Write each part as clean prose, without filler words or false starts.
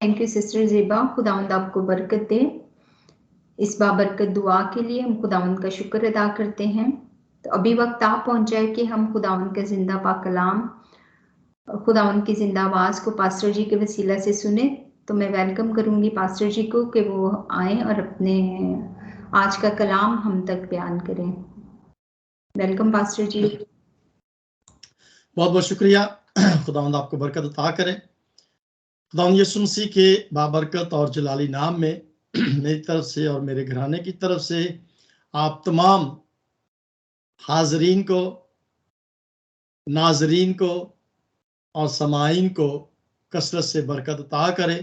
Thank you sister Zeba, खुदावंद आपको बरकत दे। इस बाबरकत दुआ के लिए हम खुदावंद का शुक्र अदा करते हैं। तो अभी वक्त आ पहुंचा है कि हम खुदावंद का जिंदा पाक कलाम, खुदावंद की जिंदा आवाज़ को पास्टर जी के वसीला से सुने। तो मैं वेलकम करूंगी पास्टर जी को कि वो आए और अपने आज का कलाम हम तक बयान करें। वेलकम पास्टर जी। बहुत बहुत शुक्रिया। खुदावंद आपको बरकत अता करे। खुदावंद यीशु मसीह के बाबरकत और जलाली नाम में मेरी तरफ से और मेरे घराने की तरफ से आप तमाम हाजरीन को, नाजरीन को और समाइन को कसरत से बरकत अता करे।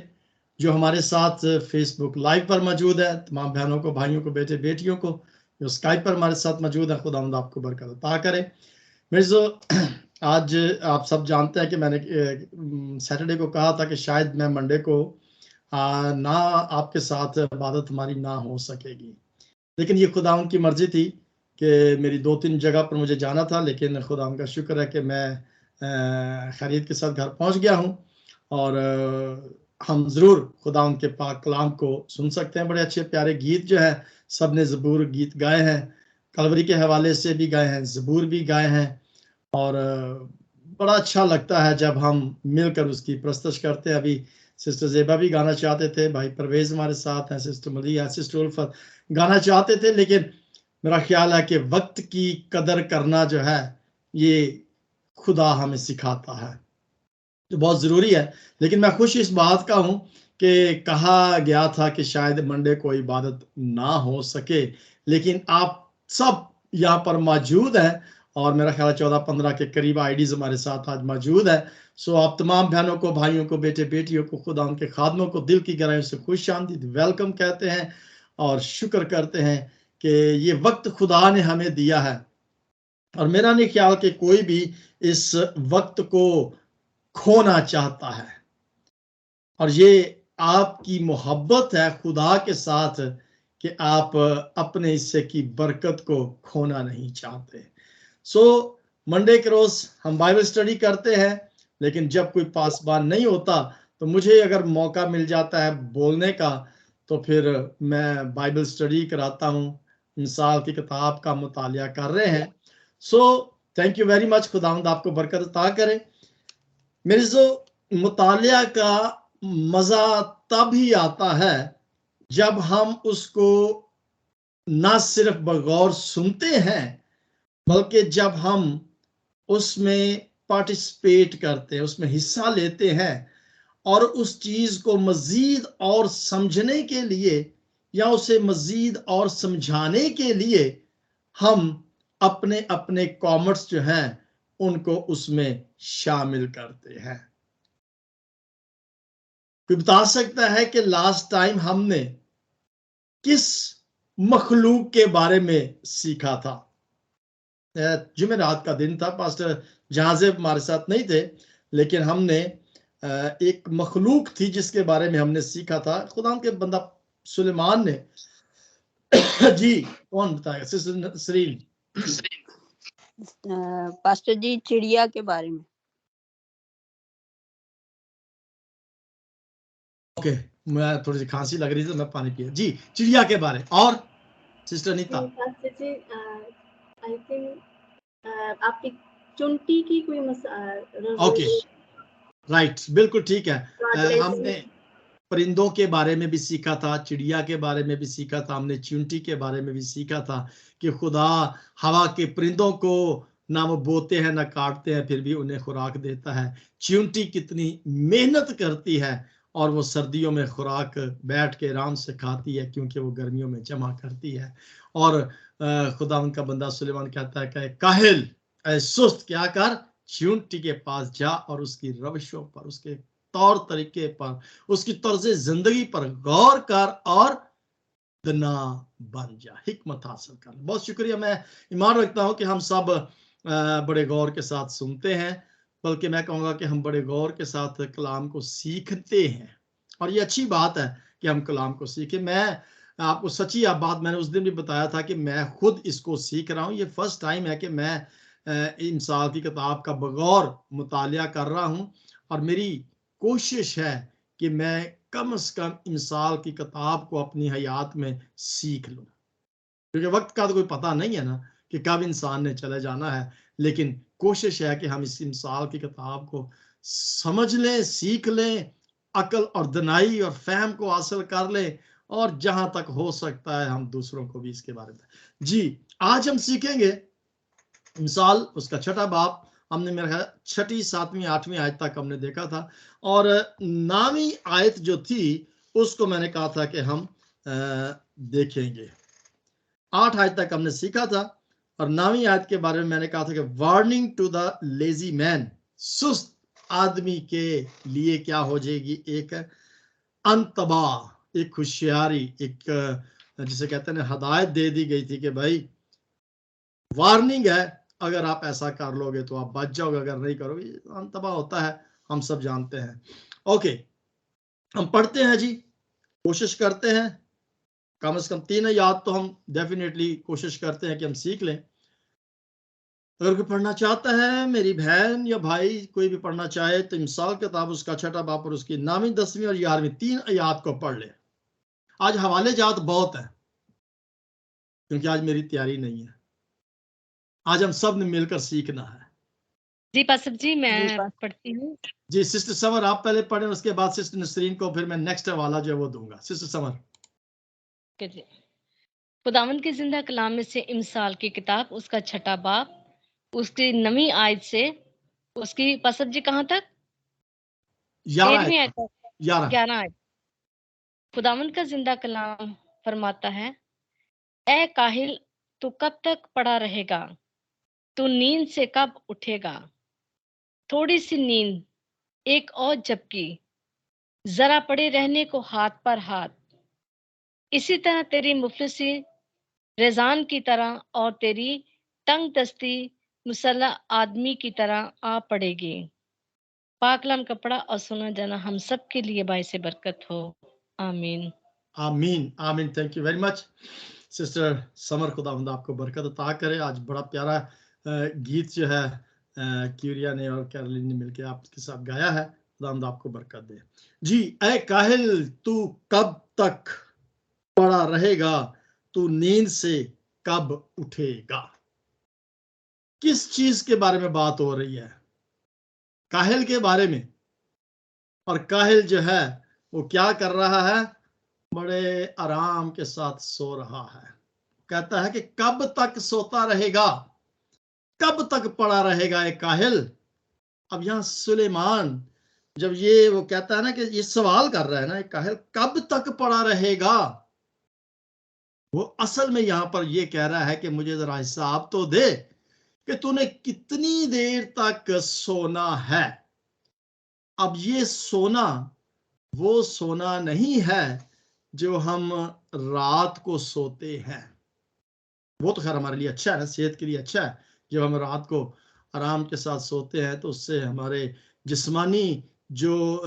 जो हमारे साथ फेसबुक लाइव पर मौजूद है, तमाम बहनों को, भाइयों को, बेटे बेटियों को जो स्काइप पर हमारे साथ मौजूद है, खुदावंद आपको बरकत अता करे। मेरे जो आज आप सब जानते हैं कि मैंने सैटरडे को कहा था कि शायद मैं मंडे को ना आपके साथ इबादत हमारी ना हो सकेगी, लेकिन ये खुदावंद की मर्जी थी कि मेरी 2-3 जगह पर मुझे जाना था, लेकिन खुदावंद का शुक्र है कि मैं खैरियत के साथ घर पहुंच गया हूं और हम ज़रूर खुदावंद के पाक कलाम को सुन सकते हैं। बड़े अच्छे प्यारे गीत जो है सब ने ज़बूर गीत गाए हैं, कलवरी के हवाले से भी गाए हैं, ज़बूर भी गाए हैं और बड़ा अच्छा लगता है जब हम मिलकर उसकी प्रस्तुत करते हैं। अभी सिस्टर ज़ेबा भी गाना चाहते थे, भाई परवेज हमारे साथ हैं, सिस्टर मलिया, सिस्टर उल्फत गाना चाहते थे, लेकिन मेरा ख्याल है कि वक्त की कदर करना जो है ये खुदा हमें सिखाता है, तो बहुत ज़रूरी है। लेकिन मैं खुश इस बात का हूँ कि कहा गया था कि शायद मंडे को इबादत ना हो सके, लेकिन आप सब यहाँ पर मौजूद हैं और मेरा ख्याल 14-15 के करीब आईडीज हमारे साथ आज मौजूद है। सो आप तमाम बहनों को, भाइयों को, बेटे बेटियों को, खुदा उनके खादमों को दिल की गहराइयों से खुश आमदीद वेलकम कहते हैं और शुक्र करते हैं कि ये वक्त खुदा ने हमें दिया है और मेरा नहीं ख्याल कि कोई भी इस वक्त को खोना चाहता है। और ये आपकी मोहब्बत है खुदा के साथ कि आप अपने हिस्से की बरकत को खोना नहीं चाहते। सो मंडे के रोज हम बाइबल स्टडी करते हैं, लेकिन जब कोई पासबान नहीं होता तो मुझे अगर मौका मिल जाता है बोलने का तो फिर मैं बाइबल स्टडी कराता हूँ, मिसाल की किताब का मुतालिया कर रहे हैं। So thank you very much, खुदावंद आपको बरकत अता करे। मेरे जो मुतालिया का मजा तब ही आता है जब हम उसको ना सिर्फ बगौर सुनते हैं बल्कि जब हम उसमें पार्टिसिपेट करते हैं, उसमें हिस्सा लेते हैं और उस चीज को मजीद और समझने के लिए या उसे मजीद और समझाने के लिए हम अपने अपने कॉमेंट्स जो हैं उनको उसमें शामिल करते हैं। कोई बता सकता है कि लास्ट टाइम हमने किस मखलूक के बारे में सीखा था? जुमेरात का दिन था, पास्टर जहाज़ेब हमारे साथ नहीं थे, लेकिन हमने एक मखलूक थी जिसके बारे में हमने सीखा था। खुदा के बंदा सुलेमान ने जी कौन बताएगा? सिस्टर सरील। पास्टर जी चिड़िया के बारे में। ओके, मैं थोड़ी सी खांसी लग रही थी तो मैं पानी पिया। जी चिड़िया के बारे। और sister Nita? Pastor ji I think आपकी चुंटी की कोई ओके राइट, बिल्कुल ठीक है। हमने परिंदों के बारे में भी सीखा था, चिड़िया के बारे में भी सीखा था, हमने चींटी के बारे में भी सीखा था कि खुदा हवा के परिंदों को ना वो बोते हैं ना काटते हैं, फिर भी उन्हें खुराक देता है। चींटी कितनी मेहनत करती है और वो सर्दियों में खुराक बैठ के आराम से खाती है क्योंकि वो गर्मियों में जमा करती है। और खुदा उनका बंदा सुलेमान कहता है कि काहिल सुस्त क्या कर, चींटी के पास जा और उसकी रविशों पर, उसके तौर तरीके पर, उसकी तर्ज जिंदगी पर गौर कर और दना बन जा, हिकमत हासिल कर। बहुत शुक्रिया। मैं ईमान रखता हूं कि हम सब बड़े गौर के साथ सुनते हैं, बल्कि मैं कहूँगा कि हम बड़े गौर के साथ कलाम को सीखते हैं और ये अच्छी बात है कि हम कलाम को सीखें। मैं आपको सच्ची बात मैंने उस दिन भी बताया था कि मैं खुद इसको सीख रहा हूँ। ये फर्स्ट टाइम है कि मैं इंसान की किताब का बगौर मुतालिया कर रहा हूँ और मेरी कोशिश है कि मैं कम से कम मिसाल की किताब को अपनी हयात में सीख लो, क्योंकि वक्त का तो कोई पता नहीं है ना कि कब इंसान ने चले जाना है, लेकिन कोशिश है कि हम इस मिसाल की किताब को समझ लें, सीख लें, अकल और दनाई और फहम को हासिल कर लें, और जहां तक हो सकता है हम दूसरों को भी इसके बारे में। जी, आज हम सीखेंगे मिसाल उसका छठा बाब। हमने मेरा ख्याल 6वीं 7वीं 8वीं आयत तक हमने देखा था, और 9वीं आयत जो थी उसको मैंने कहा था कि हम देखेंगे। 8 आयत तक हमने सीखा था, और 9वीं आयत के बारे में मैंने कहा था कि warning to the lazy man, सुस्त आदमी के लिए क्या हो जाएगी, एक अंतबा, एक खुशियारी, एक जिसे कहते हैं हदायत दे दी गई थी कि भाई वार्निंग है, अगर आप ऐसा कर लोगे तो आप बच जाओगे, अगर नहीं करोगे अंतबा होता है, हम सब जानते हैं। ओके, हम पढ़ते हैं जी, कोशिश करते हैं, कम से कम 3 याद तो हम डेफिनेटली कोशिश करते हैं कि हम सीख लें। अगर कोई पढ़ना चाहता है, मेरी बहन या भाई कोई भी पढ़ना चाहे, तो मिसाल किताब उसका 6ठा बाब और उसकी 9वीं 10वीं और 11वीं 3 आयात को पढ़ ले। आज हवाले जात बहुत है, क्योंकि आज मेरी तैयारी नहीं है, आज हम सब ने मिलकर सीखना है। जी पासक जी, मैं जी पास पढ़ती हूँ। जी, सिस्टर समर आप पहले पढ़ें, उसके बाद सिस्टर नसरीन को फिर मैं नेक्स्ट हवाला जो है वो दूंगा। Sister summer. के जी, खुदावंद के जिंदा कलाम में से इमसाल की किताब उसका 6ठा बाब उसकी 9वीं आयत से उसकी पासक जी कहाँ तक 13वीं आयत तक 11 आयत। खुदावंद का जिंदा कलाम फरमाता है, ए काहिल तू कब तक पड़ा रहेगा, तू नींद से कब उठेगा, थोड़ी सी नींद एक और झपकी, जरा पड़े रहने को हाथ पर हाथ, इसी तरह तेरी मुफलिसी रेजान की तरह और तेरी तंग दस्ती मुसल्ला आदमी की तरह आ पड़ेगी। पाकलाम का पढ़ा और सुना जाना हम सब के लिए बाइस बरकत हो। आमीन आमीन आमीन। Thank you very much sister summer, खुदावंद आपको बरकत अता करे। आज बड़ा प्यारा गीत जो है क्यूरिया ने और कैरोलिन ने मिलकर आपके साथ गाया है, खुदावंद आपको बरकत दे। जी, ऐ काहिल तू कब तक पड़ा रहेगा, तू नींद से कब उठेगा। किस चीज के बारे में बात हो रही है? काहिल के बारे में। और काहिल जो है वो क्या कर रहा है? बड़े आराम के साथ सो रहा है। कहता है कि कब तक सोता रहेगा, कब तक पड़ा रहेगा एक काहिल। अब यहां सुलेमान जब ये वो कहता है ना कि ये सवाल कर रहा है ना, एक काहिल कब तक पड़ा रहेगा, वो असल में यहां पर ये कह रहा है कि मुझे जरा हिसाब तो दे कि तूने कितनी देर तक सोना है। अब ये सोना वो सोना नहीं है जो हम रात को सोते हैं। वो तो खैर हमारे लिए अच्छा है ना, सेहत के लिए अच्छा है। जब हम रात को आराम के साथ सोते हैं तो उससे हमारे जिस्मानी जो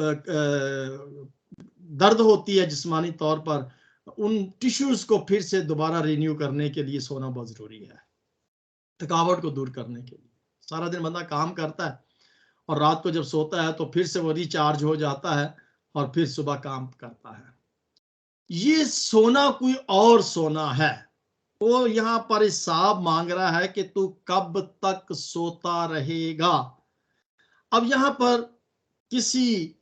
दर्द होती है जिस्मानी तौर पर, उन टिश्यूज को फिर से दोबारा रिन्यू करने के लिए सोना बहुत जरूरी है, थकावट को दूर करने के लिए। सारा दिन बंदा काम करता है और रात को जब सोता है तो फिर से वो रिचार्ज हो जाता है और फिर सुबह काम करता है। ये सोना कोई और सोना है। वो यहां पर हिसाब मांग रहा है कि तू कब तक सोता रहेगा। अब यहां पर किसी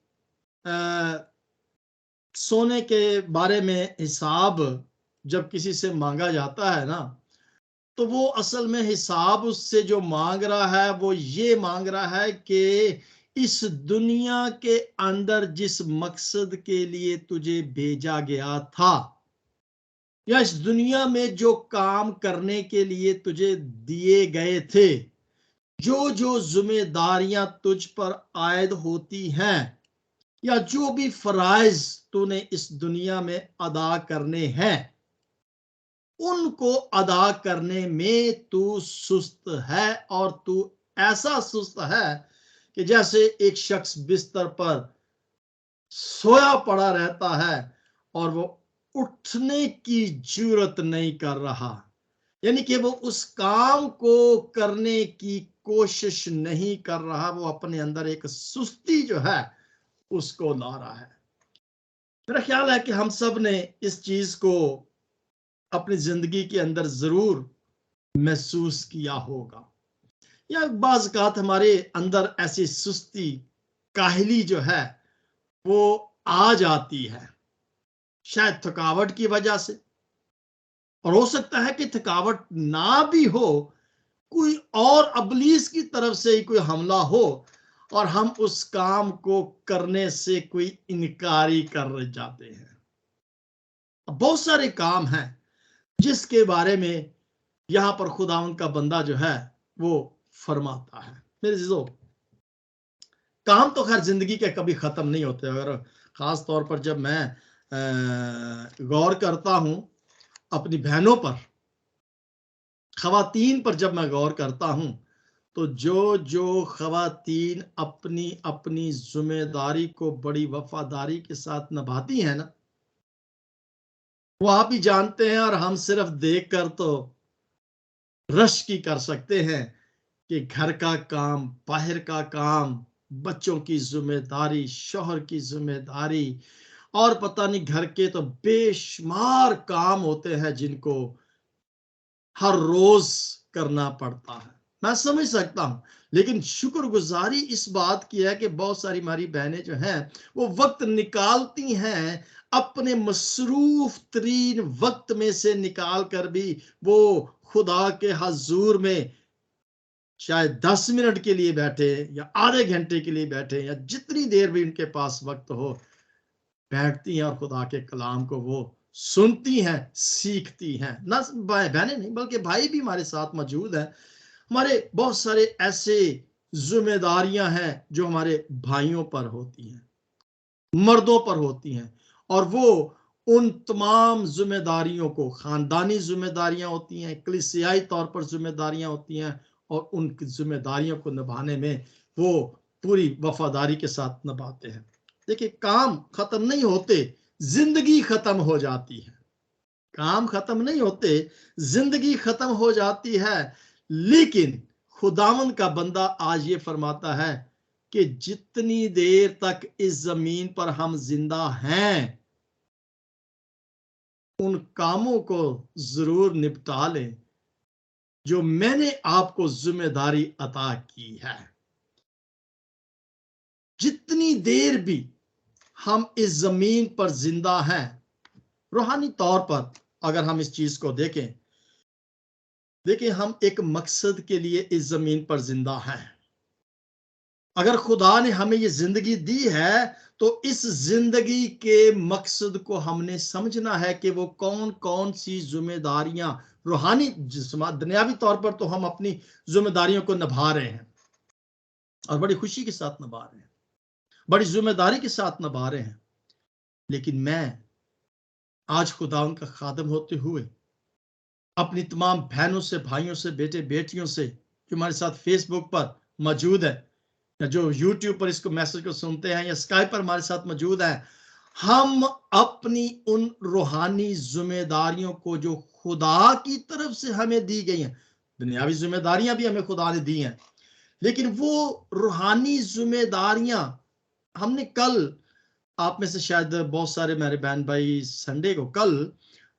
सोने के बारे में हिसाब जब किसी से मांगा जाता है ना, तो वो असल में हिसाब उससे जो मांग रहा है वो ये मांग रहा है कि इस दुनिया के अंदर जिस मकसद के लिए तुझे भेजा गया था, या इस दुनिया में जो काम करने के लिए तुझे दिए गए थे, जो जो जिम्मेदारियां तुझ पर आयद होती हैं, या जो भी फराइज तूने इस दुनिया में अदा करने हैं, उनको अदा करने में तू सुस्त है। और तू ऐसा सुस्त है कि जैसे एक शख्स बिस्तर पर सोया पड़ा रहता है और वो उठने की जरूरत नहीं कर रहा, यानी कि वो उस काम को करने की कोशिश नहीं कर रहा, वो अपने अंदर एक सुस्ती जो है उसको ला रहा है। मेरा ख्याल है कि हम सब ने इस चीज को अपनी जिंदगी के अंदर जरूर महसूस किया होगा, या बाज़ औक़ात हमारे अंदर ऐसी सुस्ती, काहली जो है वो आ जाती है, शायद थकावट की वजह से, और हो सकता है कि थकावट ना भी हो, कोई और अबलीस की तरफ से ही कोई हमला हो और हम उस काम को करने से कोई इनकारी कर जाते हैं। बहुत सारे काम हैं जिसके बारे में यहां पर खुदावंद का बंदा जो है वो फरमाता है। मेरे अज़ीज़ों, काम तो खैर जिंदगी के कभी खत्म नहीं होते, और खास तौर पर जब मैं गौर करता हूं अपनी बहनों पर, खवातीन पर जब मैं गौर करता हूं, तो जो खवातीन अपनी अपनी जिम्मेदारी को बड़ी वफादारी के साथ निभाती हैं ना, वो आप ही जानते हैं और हम सिर्फ देखकर तो रश की कर सकते हैं कि घर का काम, बाहर का काम, बच्चों की जिम्मेदारी, शौहर की जिम्मेदारी, और पता नहीं घर के तो बेशुमार काम होते हैं जिनको हर रोज करना पड़ता है। मैं समझ सकता हूं, लेकिन शुक्रगुजारी इस बात की है कि बहुत सारी हमारी बहनें जो हैं वो वक्त निकालती हैं, अपने मसरूफ तरीन वक्त में से निकाल कर भी वो खुदा के हजूर में शायद 10 मिनट के लिए बैठे या आधे घंटे के लिए बैठे या जितनी देर भी उनके पास वक्त हो, बैठती हैं और खुदा के कलाम को वो सुनती हैं, सीखती हैं। ना बहनें नहीं बल्कि भाई भी हमारे साथ मौजूद हैं। हमारे बहुत सारे ऐसे जिम्मेदारियां हैं जो हमारे भाइयों पर होती हैं, मर्दों पर होती हैं, और वो उन तमाम जिम्मेदारियों को, खानदानी जिम्मेदारियां होती हैं, कलीसियाई तौर पर जिम्मेदारियां होती हैं, और उन जिम्मेदारियों को निभाने में वो पूरी वफादारी के साथ निभाते हैं। देखिए, काम खत्म नहीं होते, जिंदगी खत्म हो जाती है। काम खत्म नहीं होते, जिंदगी खत्म हो जाती है। लेकिन खुदावंद का बंदा आज ये फरमाता है कि जितनी देर तक इस जमीन पर हम जिंदा हैं, उन कामों को जरूर निपटा लें जो मैंने आपको जिम्मेदारी अता की है। जितनी देर भी हम इस जमीन पर जिंदा हैं, रूहानी तौर पर अगर हम इस चीज को देखें, हम एक मकसद के लिए इस जमीन पर जिंदा हैं। अगर खुदा ने हमें ये जिंदगी दी है तो इस जिंदगी के मकसद को हमने समझना है कि वो कौन कौन सी जिम्मेदारियां, रूहानी दुनियावी तौर पर तो हम अपनी जिम्मेदारियों को निभा रहे हैं और बड़ी खुशी के साथ निभा रहे हैं, बड़ी जिम्मेदारी के साथ निभा रहे हैं। लेकिन मैं आज खुदा उनका खादम होते हुए अपनी तमाम बहनों से, भाइयों से, बेटे बेटियों से जो हमारे साथ फेसबुक पर मौजूद है, या जो यूट्यूब पर इसको मैसेज को सुनते हैं, या स्काइप पर हमारे साथ मौजूद है, हम अपनी उन रूहानी जिम्मेदारियों को जो खुदा की तरफ से हमें दी गई हैं, दुनियावी जिम्मेदारियां भी हमें खुदा ने दी हैं, लेकिन वो रूहानी जिम्मेदारियां हमने कल, आप में से शायद बहुत सारे मेरे बहन भाई संडे को कल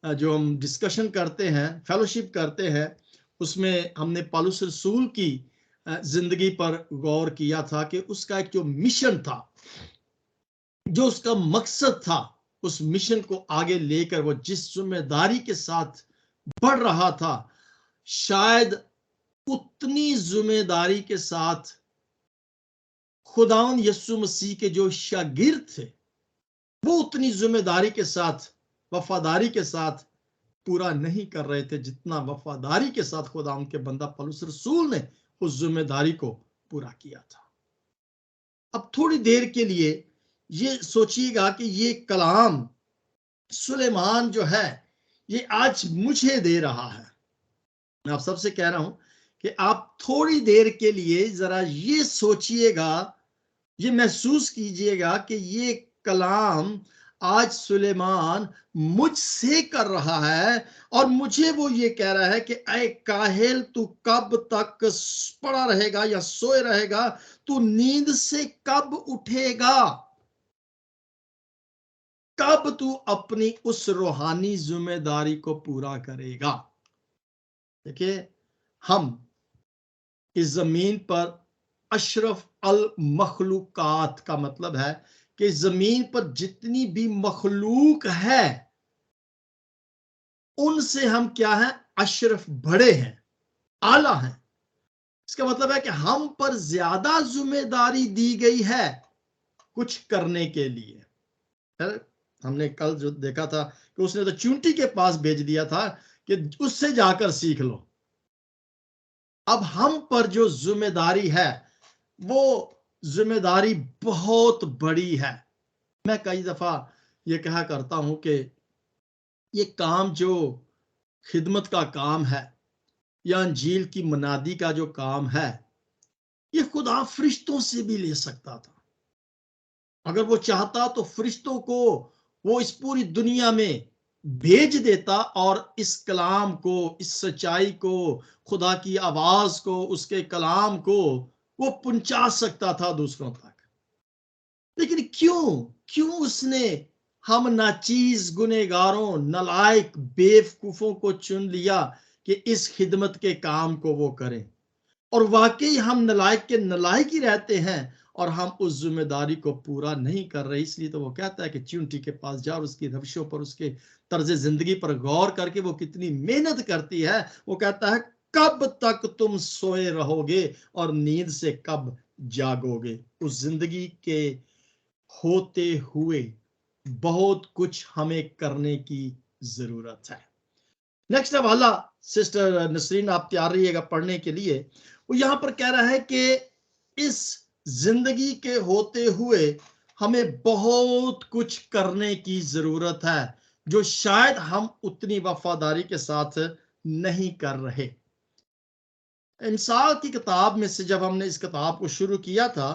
जो हम डिस्कशन करते हैं, फेलोशिप करते हैं, उसमें हमने पौलुस रसूल की जिंदगी पर गौर किया था कि उसका एक जो मिशन था, जो उसका मकसद था, उस मिशन को आगे लेकर वो जिस जिम्मेदारी के साथ बढ़ रहा था, शायद उतनी जिम्मेदारी के साथ खुदावंद यीशु मसीह के जो शागिर्द थे वो उतनी जिम्मेदारी के साथ, वफादारी के साथ पूरा नहीं कर रहे थे जितना वफादारी के साथ खुदावंद के बंदा पौलुस रसूल ने उस जिम्मेदारी को पूरा किया था। अब थोड़ी देर के लिए ये सोचिएगा कि ये कलाम सुलेमान जो है ये आज मुझे दे रहा है। मैं आप सबसे कह रहा हूं कि आप थोड़ी देर के लिए जरा ये सोचिएगा, ये महसूस कीजिएगा कि ये कलाम आज सुलेमान मुझसे कर रहा है, और मुझे वो ये कह रहा है कि ऐ काहेल, तू कब तक पड़ा रहेगा या सोए रहेगा, तू नींद से कब उठेगा, कब तू अपनी उस रूहानी जिम्मेदारी को पूरा करेगा। देखिए, हम इस जमीन पर अशरफ अल मखलूकात का मतलब है कि जमीन पर जितनी भी मखलूक है उनसे हम क्या है, अशरफ, बड़े हैं, आला हैं। इसका मतलब है कि हम पर ज्यादा जिम्मेदारी दी गई है कुछ करने के लिए। हमने कल जो देखा था कि उसने तो चूंटी के पास भेज दिया था कि उससे जाकर सीख लो। अब हम पर जो जिम्मेदारी है वो जिम्मेदारी बहुत बड़ी है। मैं कई दफा ये कहा करता हूं कि ये काम जो खिदमत का काम है या अंजील की मनादी का जो काम है, ये खुदा फरिश्तों से भी ले सकता था। अगर वो चाहता तो फरिश्तों को वो इस पूरी दुनिया में भेज देता और इस कलाम को, इस सच्चाई को, खुदा की आवाज को, उसके कलाम को वो पहुंचा सकता था दूसरों तक। लेकिन क्यों उसने हम नाचीज, गुनेगारों, नलायक, बेवकूफों को चुन लिया कि इस खिदमत के काम को वो करें। और वाकई हम नलायक के नलायक ही रहते हैं और हम उस जिम्मेदारी को पूरा नहीं कर रहे। इसलिए तो वो कहता है कि चूंटी के पास जाओ, उसकी रविशों पर, उसके तर्ज जिंदगी पर गौर करके वो कितनी मेहनत करती है। वो कहता है, कब तक तुम सोए रहोगे और नींद से कब जागोगे। उस जिंदगी के होते हुए बहुत कुछ हमें करने की जरूरत है। नेक्स्ट हवाला सिस्टर नसरीन, आप तैयार रहिएगा पढ़ने के लिए। वो यहां पर कह रहा है कि इस जिंदगी के होते हुए हमें बहुत कुछ करने की जरूरत है जो शायद हम उतनी वफादारी के साथ नहीं कर रहे। इंसाल की किताब में से जब हमने इस किताब को शुरू किया था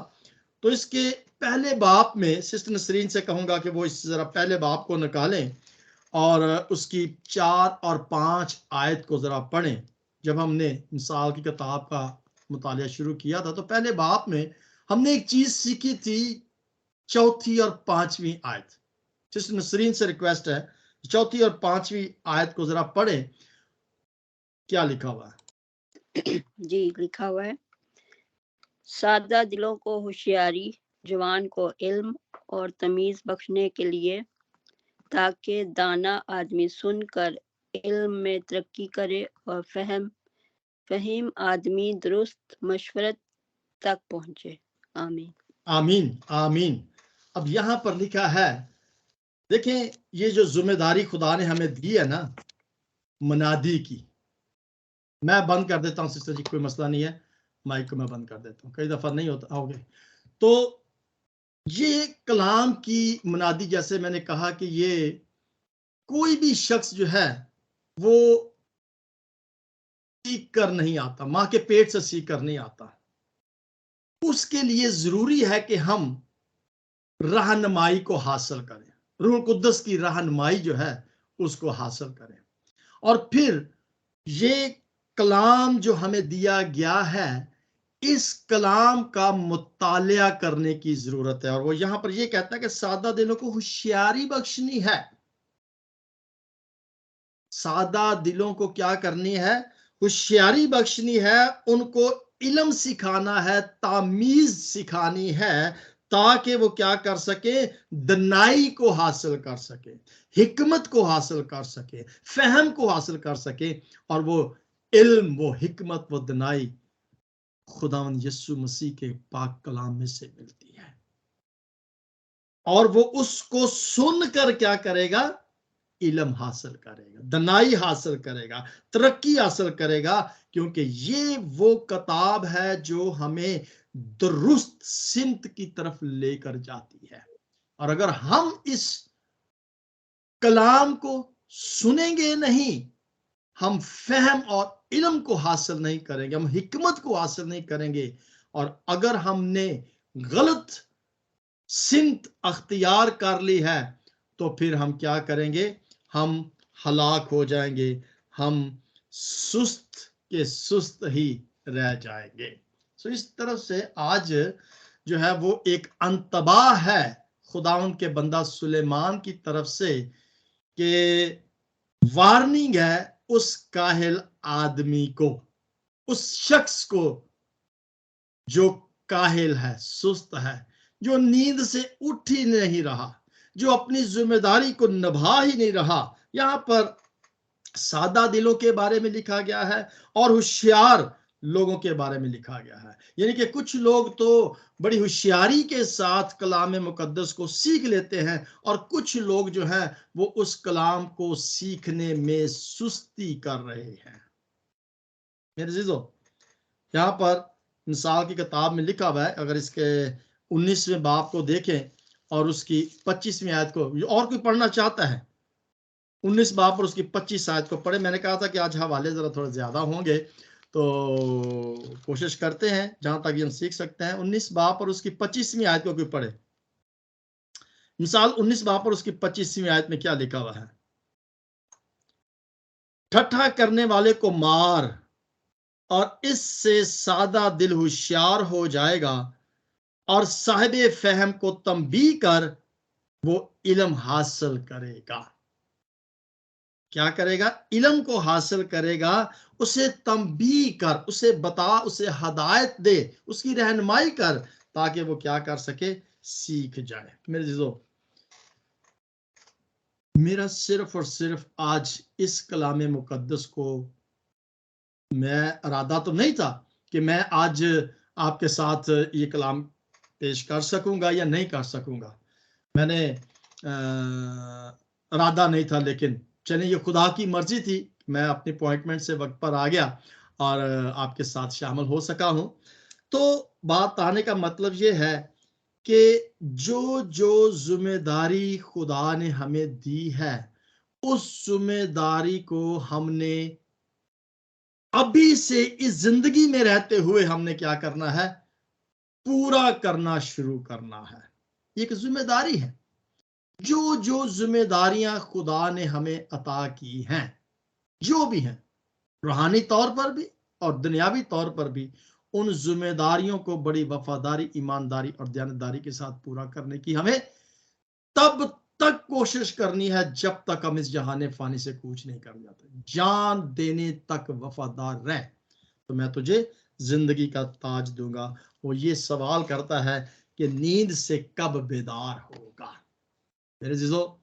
तो इसके पहले बाप में सिस्टर नसरीन से कहूंगा कि वो इस जरा पहले बाप को निकालें और उसकी 4 और 5 आयत को जरा पढ़ें। जब हमने इंसाल की किताब का मुतालिया शुरू किया था तो पहले बाप में हमने एक चीज सीखी थी, 4 और 5वीं आयत। सिस्टर नसरीन से रिक्वेस्ट है 4 और 5वीं आयत को जरा पढ़ें। क्या लिखा हुआ है? जी, लिखा हुआ है, सादा दिलों को होशियारी, जवान को इल्म और तमीज बख्शने के लिए, ताकि दाना आदमी सुनकर इल्म में तरक्की करे और फहीम आदमी दुरुस्त मशवरत तक पहुंचे। आमीन। आमीन, आमीन। अब यहां पर लिखा है, देखें, ये जो जिम्मेदारी खुदा ने हमें दी है ना मनादी की, मैं बंद कर देता हूं सिस्टर जी, कोई मसला नहीं है, माइक को मैं बंद कर देता हूं, कई दफा नहीं होता होगे। तो ये कलाम की मनादी, जैसे मैंने कहा कि ये कोई भी शख्स जो है वो सीख कर नहीं आता, मां के पेट से सीख कर नहीं आता। उसके लिए जरूरी है कि हम रहनुमाई को हासिल करें, रूह कुद्दस की रहनुमाई जो है उसको हासिल करें। और फिर ये कलाम जो हमें दिया गया है, इस कलाम का मुतालिया करने की जरूरत है। और वो यहां पर ये कहता है कि सादा दिलों को होशियारी बख्शनी है। सादा दिलों को क्या करनी है? होशियारी बख्शनी है, उनको इल्म सिखाना है, तामीज सिखानी है, ताकि वो क्या कर सके, दनाई को हासिल कर सके, हिकमत को हासिल कर सके, फहम को हासिल कर सके। और वो इल्म, वो हिकमत, वो दनाई खुदावंद यीशु मसीह के पाक कलाम में से मिलती है। और वो उसको सुनकर क्या करेगा? इल्म हासिल करेगा, दनाई हासिल करेगा, तरक्की हासिल करेगा, क्योंकि ये वो किताब है जो हमें दुरुस्त सिमत की तरफ लेकर जाती है। और अगर हम इस कलाम को सुनेंगे नहीं, हम फहम और इल्म को हासिल नहीं करेंगे, हम हिकमत को हासिल नहीं करेंगे, और अगर हमने गलत सिमत अख्तियार कर ली है तो फिर हम क्या करेंगे? हम हलाक हो जाएंगे, हम सुस्त के सुस्त ही रह जाएंगे। सो इस तरह से आज जो है वो एक अंतबाह है खुदावंद के बंदा सुलेमान की तरफ से कि वार्निंग है उस काहिल आदमी को, उस शख्स को जो काहिल है, सुस्त है, जो नींद से उठ ही नहीं रहा, जो अपनी जिम्मेदारी को निभा ही नहीं रहा। यहां पर सादा दिलों के बारे में लिखा गया है और होशियार लोगों के बारे में लिखा गया है। यानी कि कुछ लोग तो बड़ी होशियारी के साथ कलाम मुकद्दस को सीख लेते हैं और कुछ लोग जो हैं वो उस कलाम को सीखने में सुस्ती कर रहे हैं। मेरे अजीजों, यहाँ पर मिसाल की किताब में लिखा हुआ है, अगर इसके 19वें बाब को देखें और उसकी 25वीं आयत को, और कोई पढ़ना चाहता है 19 बाब और उसकी 25 आयत को पढ़े। मैंने कहा था कि आज हवाले जरा थोड़े ज्यादा होंगे तो कोशिश करते हैं जहां तक हम सीख सकते हैं। 19 बाब और उसकी 25वीं आयत को कोई पढ़े। मिसाल 19 बाब और उसकी 25वीं आयत में क्या लिखा हुआ है? ठट्ठा करने वाले को मार और इससे सादा दिल होशियार हो जाएगा, और साहिब फहम को तंबी कर वो इल्म हासिल करेगा। क्या करेगा? इल्म को हासिल करेगा। उसे तंबी कर, उसे बता, उसे हदायत दे, उसकी रहनुमाई कर, ताकि वो क्या कर सके? सीख जाए। मेरे जीजों, मेरा सिर्फ और सिर्फ आज इस कलाम मुकद्दस को, मैं इरादा तो नहीं था कि मैं आज आपके साथ ये कलाम पेश कर सकूंगा या नहीं कर सकूंगा, मैंने इरादा नहीं था, लेकिन चलिए ये खुदा की मर्जी थी। मैं अपनी अपॉइंटमेंट से वक्त पर आ गया और आपके साथ शामिल हो सका हूं। तो बात आने का मतलब ये है कि जो जो जिम्मेदारी खुदा ने हमें दी है, उस जिम्मेदारी को हमने अभी से इस जिंदगी में रहते हुए हमने क्या करना है? पूरा करना शुरू करना है। एक जिम्मेदारी है। जो जो जिम्मेदारियां खुदा ने हमें अता की हैं, जो भी हैं, रूहानी तौर पर भी और दुनियावी तौर पर भी, उन जिम्मेदारियों को बड़ी वफादारी, ईमानदारी और दयानतदारी के साथ पूरा करने की हमें तब तक कोशिश करनी है जब तक हम इस जहाने फानी से कूच नहीं कर जाते। जान देने तक वफादार रह तो मैं तुझे जिंदगी का ताज दूंगा। वो ये सवाल करता है कि नींद से कब बेदार होगा। मेरे जीजो,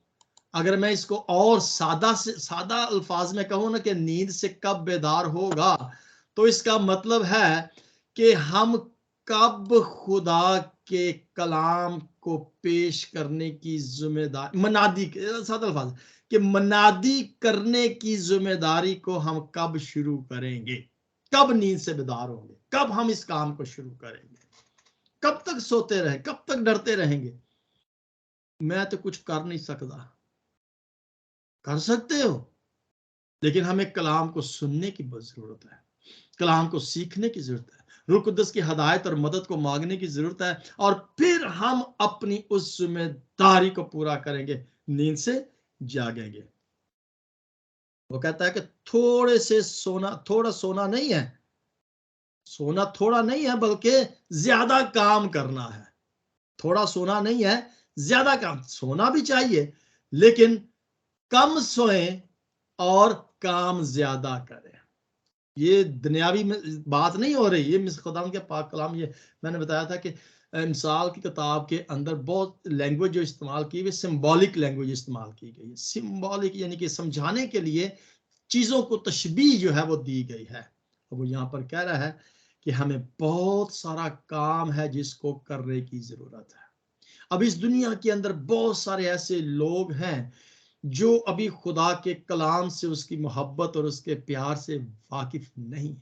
अगर मैं इसको और सादा अल्फाज में कहूं ना कि नींद से कब बेदार होगा, तो इसका मतलब है कि हम कब खुदा के कलाम को पेश करने की जिम्मेदारी, मनादी, सादा अल्फाज कि मनादी करने की जिम्मेदारी को हम कब शुरू करेंगे, कब नींद से बेदार होंगे, कब हम इस काम को शुरू करेंगे, कब तक सोते रहे, कब तक डरते रहेंगे? मैं तो कुछ कर नहीं सकता। कर सकते हो, लेकिन हमें कलाम को सुनने की बहुत जरूरत है, कलाम को सीखने की जरूरत है, रूह कुद्दस की हदायत और मदद को मांगने की जरूरत है, और फिर हम अपनी उस जिम्मेदारी को पूरा करेंगे, नींद से जागेंगे। वो कहता है कि थोड़ा सोना नहीं है, सोना थोड़ा नहीं है, बल्कि ज्यादा काम करना है। थोड़ा सोना नहीं है, ज्यादा काम। सोना भी चाहिए, लेकिन कम सोएं और काम ज्यादा करें। ये दुनियावी बात नहीं हो रही, ये खुदा के पाक कलाम। ये मैंने बताया था कि मिसाल की किताब के अंदर बहुत लैंग्वेज जो इस्तेमाल की, वे सिंबॉलिक लैंग्वेज इस्तेमाल की गई है। सिंबॉलिक यानी कि समझाने के लिए चीजों को तशबीह जो है वो दी गई है। और वो यहाँ पर कह रहा है कि हमें बहुत सारा काम है जिसको करने की जरूरत है। अब इस दुनिया के अंदर बहुत सारे ऐसे लोग हैं जो अभी खुदा के कलाम से, उसकी मोहब्बत और उसके प्यार से वाकिफ नहीं है।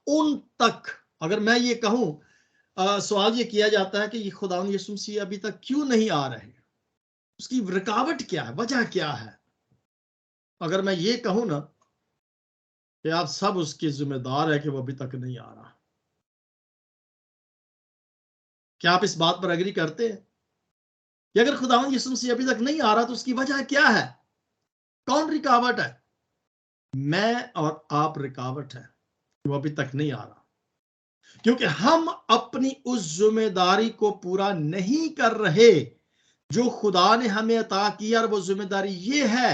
उन तक अगर मैं ये कहूं, सवाल ये किया जाता है कि ये खुदा यीशु मसीह अभी तक क्यों नहीं आ रहे, उसकी रुकावट क्या है, वजह क्या है? अगर मैं ये कहूं ना कि आप सब उसके जिम्मेदार है कि वो अभी तक नहीं आ रहा, क्या आप इस बात पर एग्री करते हैं कि अगर खुदावंद यीशु मसीह अभी तक नहीं आ रहा तो उसकी वजह क्या है? कौन रुकावट है? मैं और आप रुकावट है, वो अभी तक नहीं आ रहा, क्योंकि हम अपनी उस जिम्मेदारी को पूरा नहीं कर रहे जो खुदा ने हमें अता किया, और वो जिम्मेदारी ये है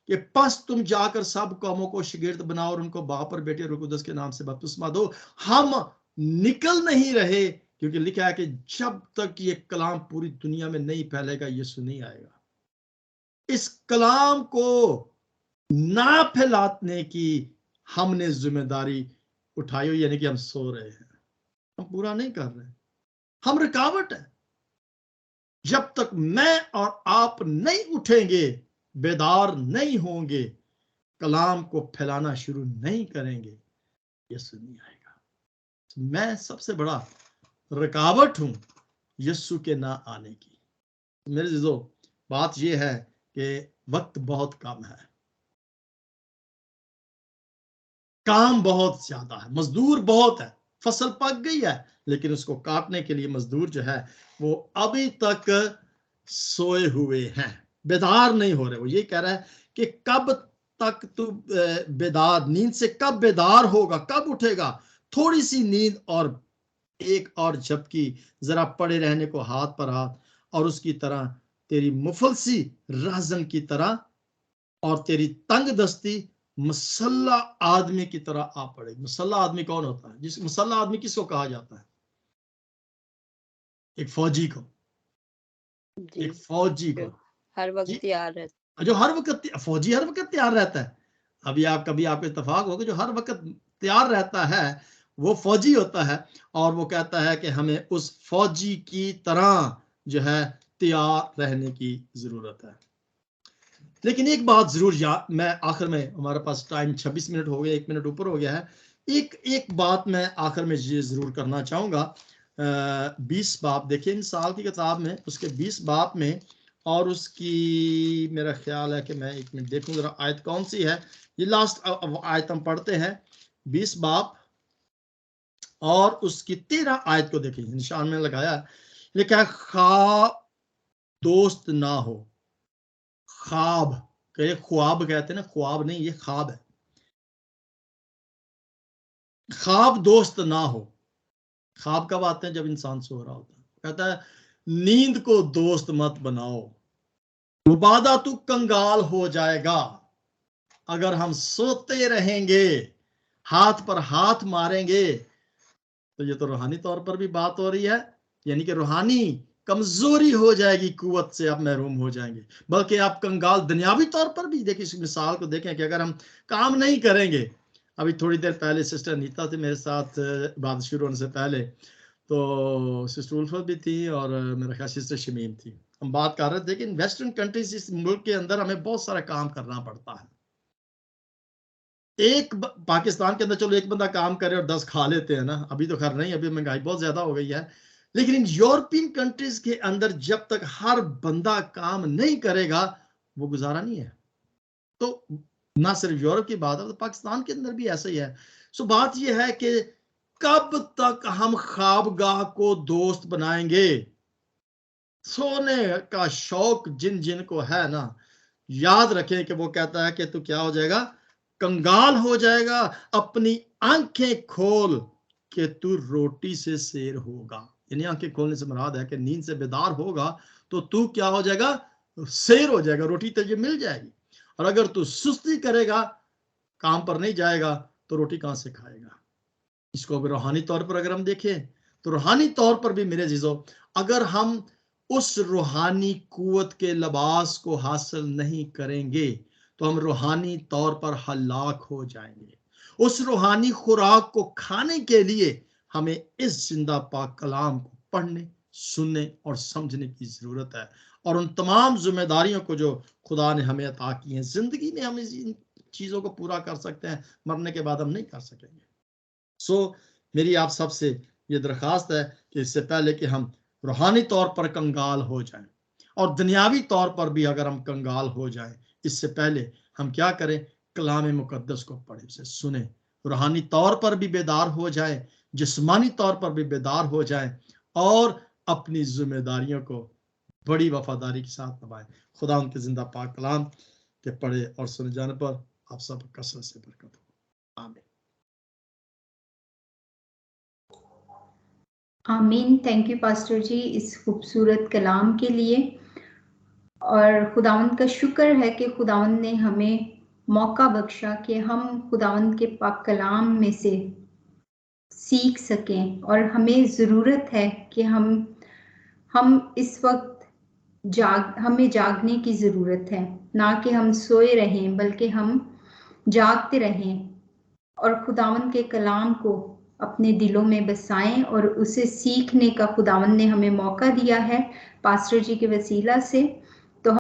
कि बस तुम जाकर सब कौमों को शागिर्द बनाओ और उनको बाप और बेटे रूह कुदस के नाम से बपतिस्मा दो। हम निकल नहीं रहे, क्योंकि लिखा है कि जब तक ये कलाम पूरी दुनिया में नहीं फैलेगा, यीशु नहीं आएगा। इस कलाम को ना फैलाने की हमने जिम्मेदारी उठाई हुई, यानी कि हम सो रहे हैं, हम पूरा नहीं कर रहे, हम रुकावट है। जब तक मैं और आप नहीं उठेंगे, बेदार नहीं होंगे, कलाम को फैलाना शुरू नहीं करेंगे, यीशु नहीं आएगा। मैं सबसे बड़ा रुकावट हूं यीशु के ना आने की। मेरे जीजो, बात यह है कि वक्त बहुत कम है, काम बहुत ज्यादा है, मजदूर बहुत है, फसल पक गई है, लेकिन उसको काटने के लिए मजदूर जो है वो अभी तक सोए हुए हैं, बेदार नहीं हो रहे। वो ये कह रहा है कि कब तक तू बेदार, नींद से कब बेदार होगा, कब उठेगा? थोड़ी सी नींद और एक और झपकी, जरा पड़े रहने को हाथ पर हाथ, और उसकी तरह तेरी मुफलसी राजन की तरह और तेरी तंग दस्ती मुसल्ला आदमी की तरह आ पड़ेगी। मुसल्ला आदमी कौन होता है? जिस मुसल्ला आदमी किसको कहा जाता है? एक फौजी को, एक फौजी को हर वक्त तैयार रहता जो हर वक्त, फौजी हर वक्त तैयार रहता है। अभी आप कभी आपको इत्तेफाक होगा, जो हर वक्त तैयार रहता है वो फौजी होता है, और वो कहता है कि हमें उस फौजी की तरह जो है तैयार रहने की जरूरत है। लेकिन एक बात जरूर मैं आखिर में, हमारे पास टाइम 26 मिनट हो गया, 1 मिनट ऊपर हो गया है, एक बात मैं आखिर में ये जरूर करना चाहूंगा। 20 बाब देखिए इंसाल की किताब में, उसके 20 बाब में, और उसकी मेरा ख्याल है कि मैं 1 मिनट देखूं जरा आयत कौन सी है। ये लास्ट आयत हम पढ़ते हैं, 20 बाब और उसकी 13 आयत को देखिए, निशान में लगाया, लिखा है ख्वाब दोस्त ना हो। ख्वाब, ख्वाब कहते हैं ना, ख्वाब नहीं, ये ख्वाब है। ख्वाब दोस्त ना हो। ख्वाब कब आते हैं? जब इंसान सो रहा होता है। कहता है नींद को दोस्त मत बनाओ, मुबादा तू कंगाल हो जाएगा। अगर हम सोते रहेंगे, हाथ पर हाथ मारेंगे, तो ये तो रूहानी तौर पर भी बात हो रही है, यानी कि रूहानी कमजोरी हो जाएगी, कुव्वत से आप महरूम हो जाएंगे, बल्कि आप कंगाल। दुनियावी तौर पर भी देखिए, इस मिसाल को देखें कि अगर हम काम नहीं करेंगे, अभी थोड़ी देर पहले सिस्टर नीता थी मेरे साथ, बात शुरू होने से पहले, तो सिस्टर उल्फत भी थी और मेरा ख्याल सिस्टर शमीम थी। हम बात कर रहे थे कि इन वेस्टर्न कंट्रीज, इस मुल्क के अंदर हमें बहुत सारा काम करना पड़ता है। पाकिस्तान के अंदर चलो एक बंदा काम करे और 10 खा लेते हैं ना, अभी तो खैर नहीं, अभी महंगाई बहुत ज्यादा हो गई है। लेकिन इन यूरोपियन कंट्रीज के अंदर जब तक हर बंदा काम नहीं करेगा, वो गुजारा नहीं है। तो ना सिर्फ यूरोप की बात है, तो पाकिस्तान के अंदर भी ऐसा ही है। सो बात यह है कि कब तक हम ख्वाबगाह को दोस्त बनाएंगे? सोने का शौक जिन जिन को है ना, याद रखें कि वो कहता है कि तू क्या हो जाएगा? कंगाल हो जाएगा। अपनी आंखें खोल के तू रोटी से शेर होगा। यानी आंखें खोलने से मुराद है कि नींद से बेदार होगा तो तू क्या हो जाएगा? शेर हो जाएगा, रोटी तुझे मिल जाएगी। और अगर तू सुस्ती करेगा, काम पर नहीं जाएगा, तो रोटी कहां से खाएगा? इसको अगर रूहानी तौर पर अगर हम देखें, तो रूहानी तौर पर भी मेरे जीजो, अगर हम उस रूहानी कुव्वत के लिबास को हासिल नहीं करेंगे, तो हम रूहानी तौर पर हलाक हो जाएंगे। उस रूहानी खुराक को खाने के लिए हमें इस जिंदा पाक कलाम को पढ़ने, सुनने और समझने की जरूरत है। और उन तमाम जिम्मेदारियों को जो खुदा ने हमें अता की हैं, जिंदगी में हम इन चीजों को पूरा कर सकते हैं, मरने के बाद हम नहीं कर सकेंगे। मेरी आप सबसे ये दरख्वास्त है कि इससे पहले कि हम रूहानी तौर पर कंगाल हो जाएं, और दुनियावी तौर पर भी अगर हम कंगाल हो जाएं, इससे पहले हम क्या करें? कलाम मुकद्दस को पढ़े, उसे सुने, रूहानी तौर पर भी बेदार हो जाएं, जिस्मानी तौर पर भी बेदार हो जाएं, और अपनी जिम्मेदारियों को बड़ी वफादारी के साथ निभाएं। खुदा उनके जिंदा पाक कलाम के पढ़े और सुने जाने पर आप सब कसरत से बरकत हो। आमीन। आमीन। थैंक यू पास्टर जी इस खूबसूरत कलाम के लिए। और खुदावंद का शुक्र है कि खुदावंद ने हमें मौका बख्शा कि हम खुदावंद के पाक कलाम में से सीख सकें। और हमें ज़रूरत है कि हम इस वक्त हमें जागने की ज़रूरत है, ना कि हम सोए रहें बल्कि हम जागते रहें और खुदावंद के कलाम को अपने दिलों में बसाएं और उसे सीखने का खुदावंद ने हमें मौका दिया है पास्टर जी के वसीला से।